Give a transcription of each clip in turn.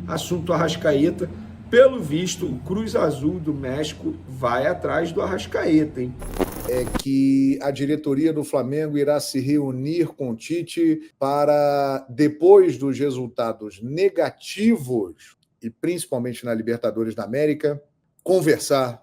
Assunto Arrascaeta. Pelo visto, o Cruz Azul do México vai atrás do Arrascaeta, hein? É que a diretoria do Flamengo irá se reunir com o Tite para, depois dos resultados negativos, e principalmente na Libertadores da América, conversar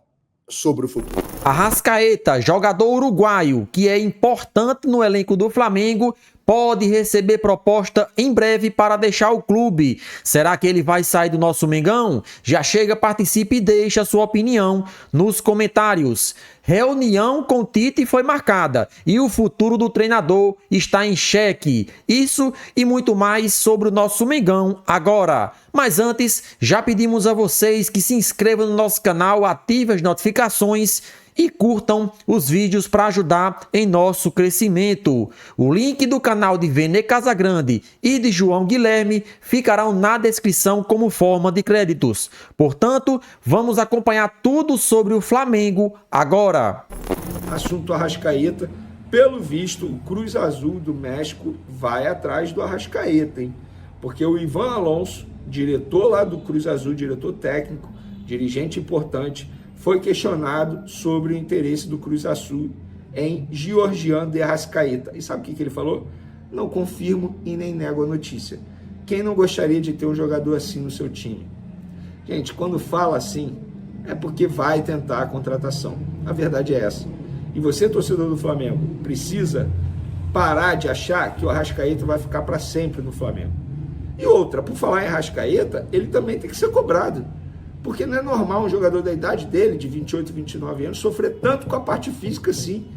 sobre o futuro. Arrascaeta, jogador uruguaio, que é importante no elenco do Flamengo, pode receber proposta em breve para deixar o clube. Será que ele vai sair do nosso Mengão? Já chega, participe e deixa a sua opinião nos comentários. Reunião com Tite foi marcada e o futuro do treinador está em xeque. Isso e muito mais sobre o nosso Mengão agora. Mas antes, já pedimos a vocês que se inscrevam no nosso canal, ativem as notificações e curtam os vídeos para ajudar em nosso crescimento. O link do canal de Vene Casagrande e de João Guilherme ficarão na descrição como forma de créditos. Portanto, vamos acompanhar tudo sobre o Flamengo agora. Assunto Arrascaeta. Pelo visto, o Cruz Azul do México vai atrás do Arrascaeta, hein? Porque o Ivan Alonso, diretor lá do Cruz Azul, diretor técnico, dirigente importante, foi questionado sobre o interesse do Cruz Azul em Georgian de Arrascaeta. E sabe o que ele falou? Não confirmo e nem nego a notícia. Quem não gostaria de ter um jogador assim no seu time? Gente, quando fala assim, é porque vai tentar a contratação. A verdade é essa. E você, torcedor do Flamengo, precisa parar de achar que o Arrascaeta vai ficar para sempre no Flamengo. E outra, por falar em Arrascaeta, ele também tem que ser cobrado. Porque não é normal um jogador da idade dele, de 28, 29 anos, sofrer tanto com a parte física assim.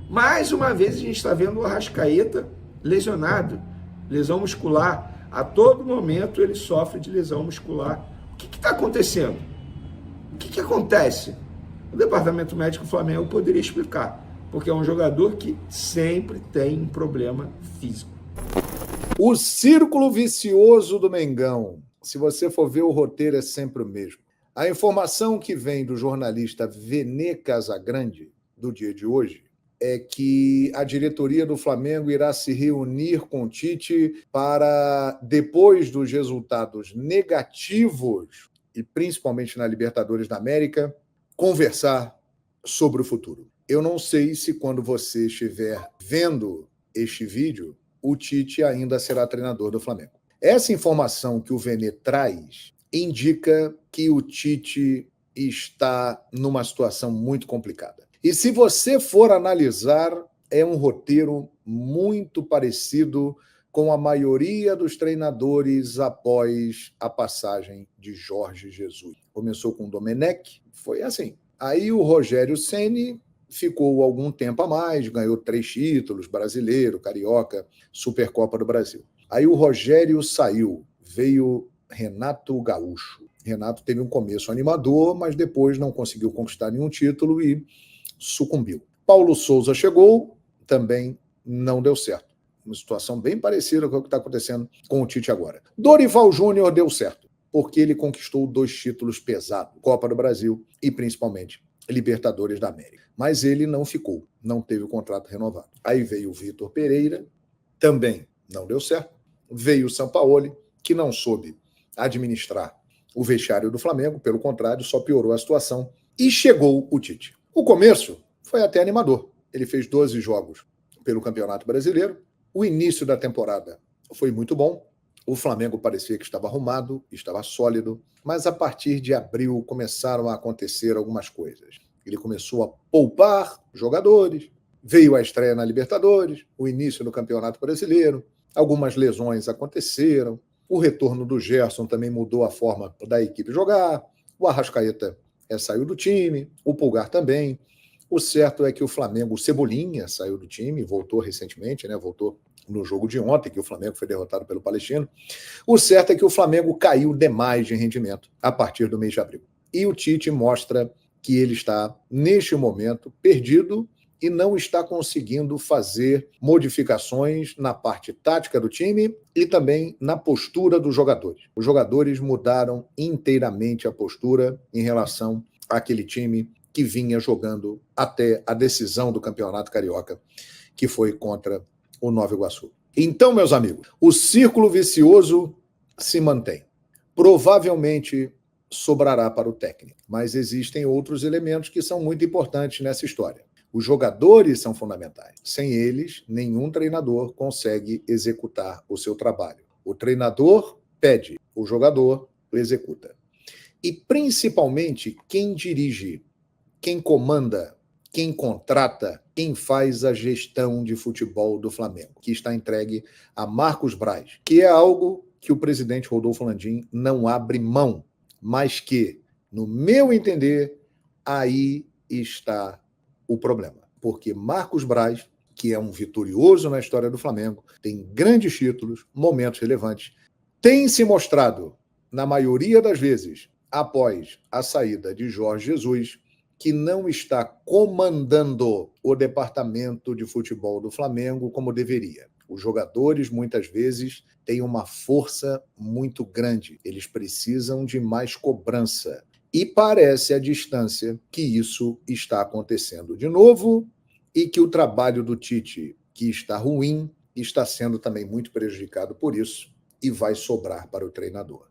Mais uma vez a gente está vendo o Arrascaeta lesionado, lesão muscular. A todo momento ele sofre de lesão muscular. O que está acontecendo? O que acontece? O departamento médico do Flamengo poderia explicar, porque é um jogador que sempre tem um problema físico. O círculo vicioso do Mengão. Se você for ver, o roteiro é sempre o mesmo. A informação que vem do jornalista Vene Casagrande, do dia de hoje, é que a diretoria do Flamengo irá se reunir com o Tite para, depois dos resultados negativos, e principalmente na Libertadores da América, conversar sobre o futuro. Eu não sei se quando você estiver vendo este vídeo, o Tite ainda será treinador do Flamengo. Essa informação que o Vene traz indica que o Tite está numa situação muito complicada. E se você for analisar, é um roteiro muito parecido com a maioria dos treinadores após a passagem de Jorge Jesus. Começou com o Domenech, foi assim. Aí o Rogério Ceni ficou algum tempo a mais, ganhou 3 títulos, brasileiro, carioca, Supercopa do Brasil. Aí o Rogério saiu, veio Renato Gaúcho. Renato teve um começo animador, mas depois não conseguiu conquistar nenhum título e sucumbiu. Paulo Souza chegou, também não deu certo. Uma situação bem parecida com o que está acontecendo com o Tite agora. Dorival Júnior deu certo, porque ele conquistou 2 títulos pesados, Copa do Brasil e principalmente Libertadores da América. Mas ele não ficou, não teve o contrato renovado. Aí veio o Vitor Pereira, também não deu certo. Veio o Sampaoli, que não soube administrar o vestiário do Flamengo, pelo contrário, só piorou a situação. E chegou o Tite. O começo foi até animador. Ele fez 12 jogos pelo Campeonato Brasileiro. O início da temporada foi muito bom. O Flamengo parecia que estava arrumado, estava sólido, mas a partir de abril começaram a acontecer algumas coisas. Ele começou a poupar jogadores, veio a estreia na Libertadores, o início do Campeonato Brasileiro, algumas lesões aconteceram, o retorno do Gerson também mudou a forma da equipe jogar, o Arrascaeta saiu do time, o Pulgar também. O certo é que o Flamengo, o Cebolinha, saiu do time, voltou recentemente, né? Voltou no jogo de ontem, que o Flamengo foi derrotado pelo Palestino. O certo é que o Flamengo caiu demais de rendimento a partir do mês de abril. E o Tite mostra que ele está, neste momento, perdido e não está conseguindo fazer modificações na parte tática do time e também na postura dos jogadores. Os jogadores mudaram inteiramente a postura em relação àquele time que vinha jogando até a decisão do Campeonato Carioca, que foi contra o Nova Iguaçu. Então, meus amigos, o círculo vicioso se mantém. provavelmente sobrará para o técnico. Mas existem outros elementos que são muito importantes nessa história. Os jogadores são fundamentais. Sem eles, nenhum treinador consegue executar o seu trabalho. O treinador pede, o jogador executa. E, principalmente, quem dirige, quem comanda, quem contrata, quem faz a gestão de futebol do Flamengo, que está entregue a Marcos Braz, que é algo que o presidente Rodolfo Landim não abre mão, mas que, no meu entender, aí está o problema. Porque Marcos Braz, que é um vitorioso na história do Flamengo, tem grandes títulos, momentos relevantes, tem se mostrado, na maioria das vezes, após a saída de Jorge Jesus, que não está comandando o departamento de futebol do Flamengo como deveria. Os jogadores, muitas vezes, têm uma força muito grande. Eles precisam de mais cobrança. E parece à distância que isso está acontecendo de novo e que o trabalho do Tite, que está ruim, está sendo também muito prejudicado por isso e vai sobrar para o treinador.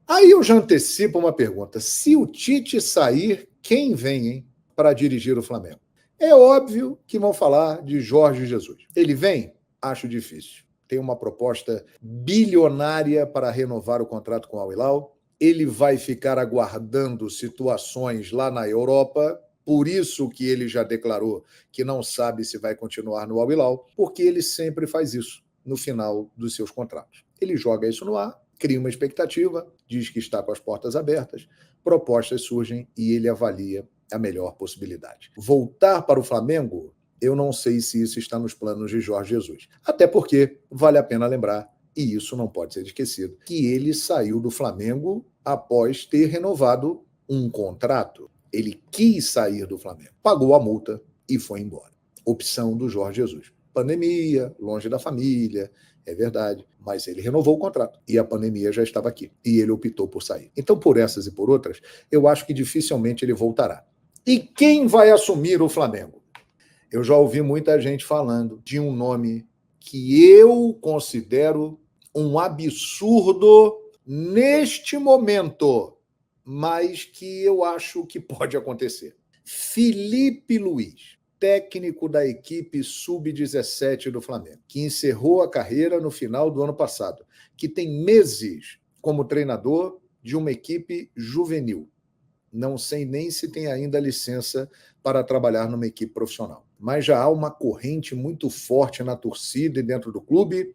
Aí eu já antecipo uma pergunta. Se o Tite sair, quem vem, hein, para dirigir o Flamengo? É óbvio que vão falar de Jorge Jesus. Ele vem? Acho difícil. Tem uma proposta bilionária para renovar o contrato com o Al Hilal. Ele vai ficar aguardando situações lá na Europa, por isso que ele já declarou que não sabe se vai continuar no Al Hilal, porque ele sempre faz isso no final dos seus contratos. Ele joga isso no ar, cria uma expectativa, diz que está com as portas abertas, propostas surgem e ele avalia a melhor possibilidade. Voltar para o Flamengo, eu não sei se isso está nos planos de Jorge Jesus. Até porque vale a pena lembrar, e isso não pode ser esquecido, que ele saiu do Flamengo após ter renovado um contrato. Ele quis sair do Flamengo, pagou a multa e foi embora. Opção do Jorge Jesus. Pandemia, longe da família, é verdade, mas ele renovou o contrato e a pandemia já estava aqui e ele optou por sair. Então, por essas e por outras, eu acho que dificilmente ele voltará. E quem vai assumir o Flamengo? Eu já ouvi muita gente falando de um nome que eu considero um absurdo neste momento, mas que eu acho que pode acontecer. Felipe Luiz, técnico da equipe sub-17 do Flamengo, que encerrou a carreira no final do ano passado, que tem meses como treinador de uma equipe juvenil. Não sei nem se tem ainda licença para trabalhar numa equipe profissional. Mas já há uma corrente muito forte na torcida e dentro do clube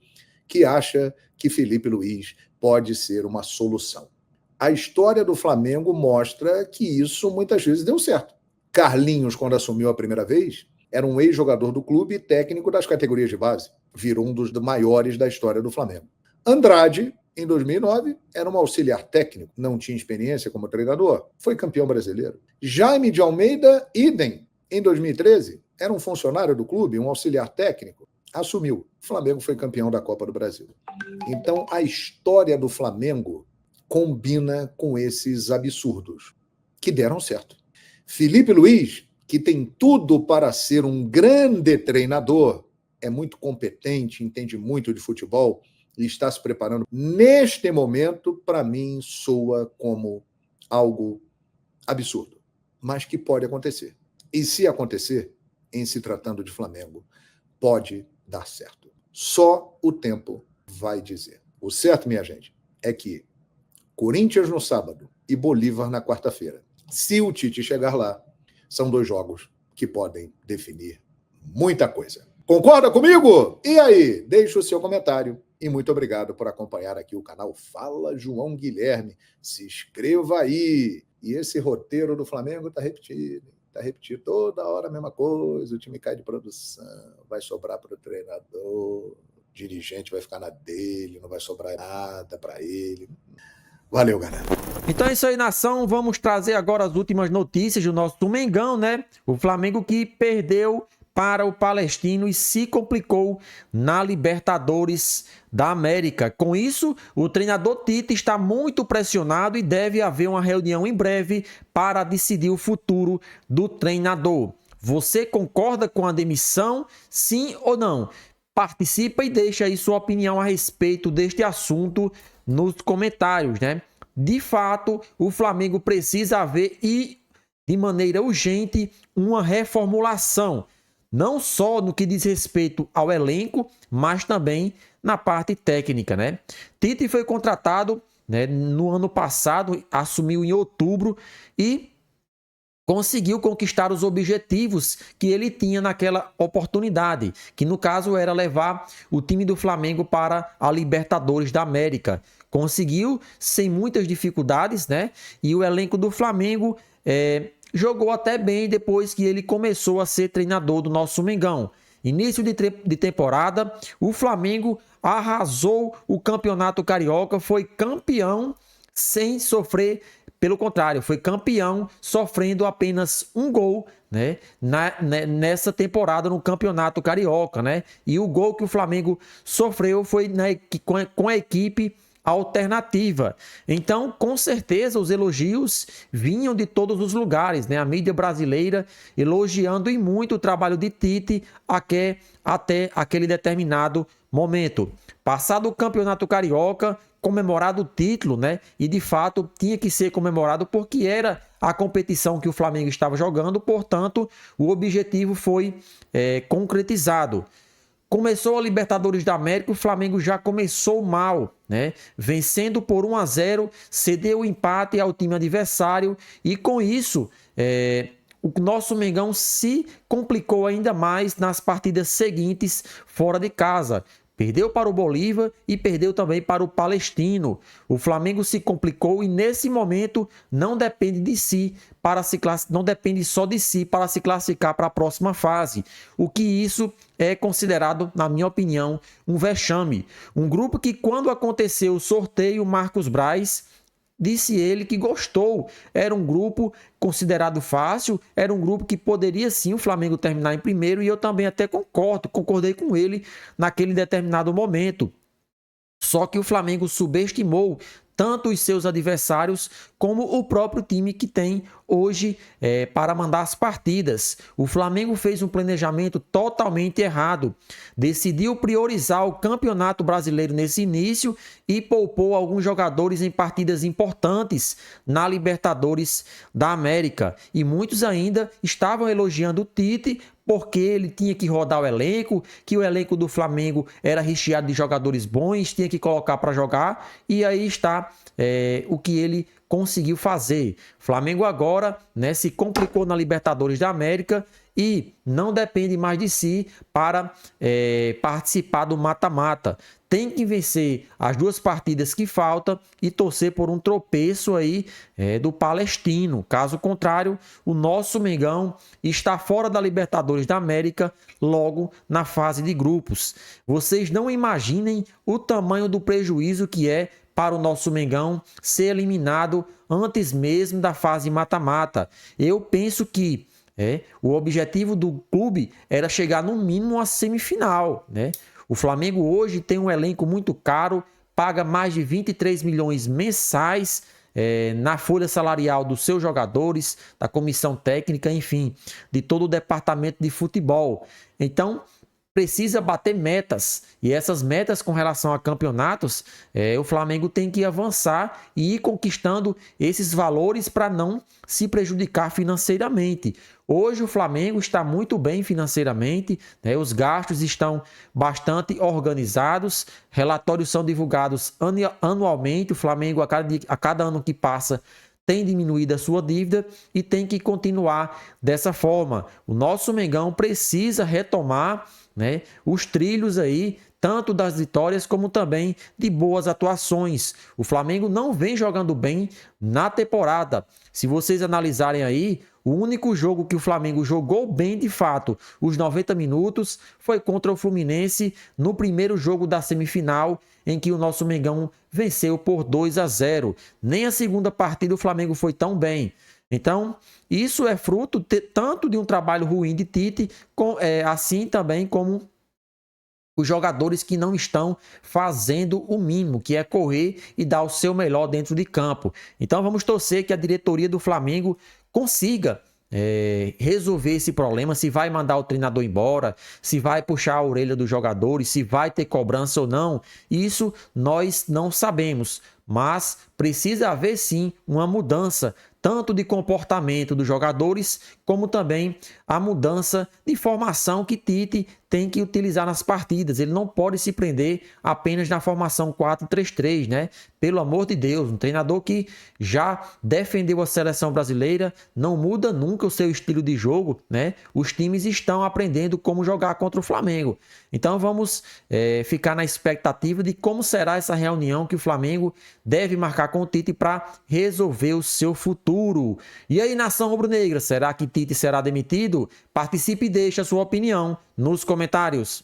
que acha que Felipe Luiz pode ser uma solução. A história do Flamengo mostra que isso muitas vezes deu certo. Carlinhos, quando assumiu a primeira vez, era um ex-jogador do clube e técnico das categorias de base. Virou um dos maiores da história do Flamengo. Andrade, em 2009, era um auxiliar técnico, não tinha experiência como treinador, foi campeão brasileiro. Jaime de Almeida, idem, em 2013, era um funcionário do clube, um auxiliar técnico, assumiu. O Flamengo foi campeão da Copa do Brasil. Então, a história do Flamengo combina com esses absurdos, que deram certo. Felipe Luiz, que tem tudo para ser um grande treinador, é muito competente, entende muito de futebol, e está se preparando. Neste momento, para mim, soa como algo absurdo, mas que pode acontecer. E se acontecer, em se tratando de Flamengo, pode dar certo. Só o tempo vai dizer. O certo, minha gente, é que Corinthians no sábado e Bolívar na quarta-feira. Se o Tite chegar lá, são 2 jogos que podem definir muita coisa. Concorda comigo? E aí? Deixe o seu comentário. E muito obrigado por acompanhar aqui o canal Fala João Guilherme. Se inscreva aí. E esse roteiro do Flamengo está repetido. Está repetido toda hora a mesma coisa. O time cai de produção. Vai sobrar para o treinador. O dirigente vai ficar na dele. Não vai sobrar nada para ele. Valeu, galera. Então é isso aí, nação. Vamos trazer agora as últimas notícias do nosso Mengão, né? O Flamengo que perdeu para o Palestino e se complicou na Libertadores da América. Com isso, o treinador Tite está muito pressionado e deve haver uma reunião em breve para decidir o futuro do treinador. Você concorda com a demissão? Sim ou não? Participa e deixa aí sua opinião a respeito deste assunto nos comentários, né? de fato, o Flamengo precisa haver e, de maneira urgente, uma reformulação. Não só no que diz respeito ao elenco, mas também na parte técnica, né? Tite foi contratado, né, no ano passado, assumiu em outubro e conseguiu conquistar os objetivos que ele tinha naquela oportunidade, que no caso era levar o time do Flamengo para a Libertadores da América. Conseguiu sem muitas dificuldades, né? E o elenco do Flamengo jogou até bem depois que ele começou a ser treinador do nosso Mengão. Início de temporada, o Flamengo arrasou o Campeonato Carioca, foi campeão sem sofrer, pelo contrário, foi campeão sofrendo apenas um gol, né, nessa temporada no Campeonato Carioca, né? E o gol que o Flamengo sofreu foi com a equipe alternativa. Então, com certeza, os elogios vinham de todos os lugares, né? A mídia brasileira elogiando e muito o trabalho de Tite até aquele determinado momento. Passado o Campeonato Carioca, comemorado o título, né? E de fato tinha que ser comemorado porque era a competição que o Flamengo estava jogando, portanto, o objetivo foi concretizado. Começou a Libertadores da América, o Flamengo já começou mal, né? Vencendo por 1-0, cedeu o empate ao time adversário e com isso o nosso Mengão se complicou ainda mais nas partidas seguintes fora de casa. Perdeu para o Bolívar e perdeu também para o Palestino. O Flamengo se complicou e nesse momento não depende de si não depende só de si para se classificar para a próxima fase. O que isso é considerado, na minha opinião, um vexame. Um grupo que quando aconteceu o sorteio, Marcos Braz disse ele que gostou. Era um grupo considerado fácil, era um grupo que poderia sim o Flamengo terminar em primeiro e eu também até concordei com ele naquele determinado momento. Só que o Flamengo subestimou tanto os seus adversários como o próprio time que tem hoje para mandar as partidas. O Flamengo fez um planejamento totalmente errado. Decidiu priorizar o Campeonato Brasileiro nesse início e poupou alguns jogadores em partidas importantes na Libertadores da América. E muitos ainda estavam elogiando o Tite porque ele tinha que rodar o elenco, que o elenco do Flamengo era recheado de jogadores bons, tinha que colocar para jogar, e aí está o que ele conseguiu fazer. Flamengo agora, né, se complicou na Libertadores da América e não depende mais de si para participar do mata-mata. Tem que vencer as duas partidas que faltam e torcer por um tropeço aí do Palestino. Caso contrário, o nosso Mengão está fora da Libertadores da América logo na fase de grupos. Vocês não imaginem o tamanho do prejuízo que é para o nosso Mengão ser eliminado antes mesmo da fase mata-mata. Eu penso que o objetivo do clube era chegar no mínimo à semifinal, né? O Flamengo hoje tem um elenco muito caro, paga mais de 23 milhões mensais na folha salarial dos seus jogadores, da comissão técnica, enfim, de todo o departamento de futebol. Então, precisa bater metas, e essas metas com relação a campeonatos, o Flamengo tem que avançar e ir conquistando esses valores para não se prejudicar financeiramente. Hoje o Flamengo está muito bem financeiramente, né? Os gastos estão bastante organizados, relatórios são divulgados anualmente, o Flamengo a cada ano que passa tem diminuído a sua dívida e tem que continuar dessa forma. O nosso Mengão precisa retomar, né, os trilhos aí, tanto das vitórias como também de boas atuações. O Flamengo não vem jogando bem na temporada. Se vocês analisarem aí, o único jogo que o Flamengo jogou bem de fato, os 90 minutos, foi contra o Fluminense no primeiro jogo da semifinal, em que o nosso Mengão venceu por 2-0. Nem a segunda partida o Flamengo foi tão bem. Então, isso é fruto tanto de um trabalho ruim de Tite, assim também como os jogadores que não estão fazendo o mínimo, que é correr e dar o seu melhor dentro de campo. Então, vamos torcer que a diretoria do Flamengo consiga resolver esse problema, se vai mandar o treinador embora, se vai puxar a orelha dos jogadores, se vai ter cobrança ou não, isso nós não sabemos. mas precisa haver sim uma mudança, tanto de comportamento dos jogadores, como também a mudança de formação que Tite tem que utilizar nas partidas. Ele não pode se prender apenas na formação 4-3-3, né? Pelo amor de Deus, um treinador que já defendeu a seleção brasileira, não muda nunca o seu estilo de jogo, né? Os times estão aprendendo como jogar contra o Flamengo. Então vamos ficar na expectativa de como será essa reunião que o Flamengo deve marcar com o Tite para resolver o seu futuro. E aí, nação rubro-negra, será que Tite será demitido? Participe e deixe a sua opinião nos comentários.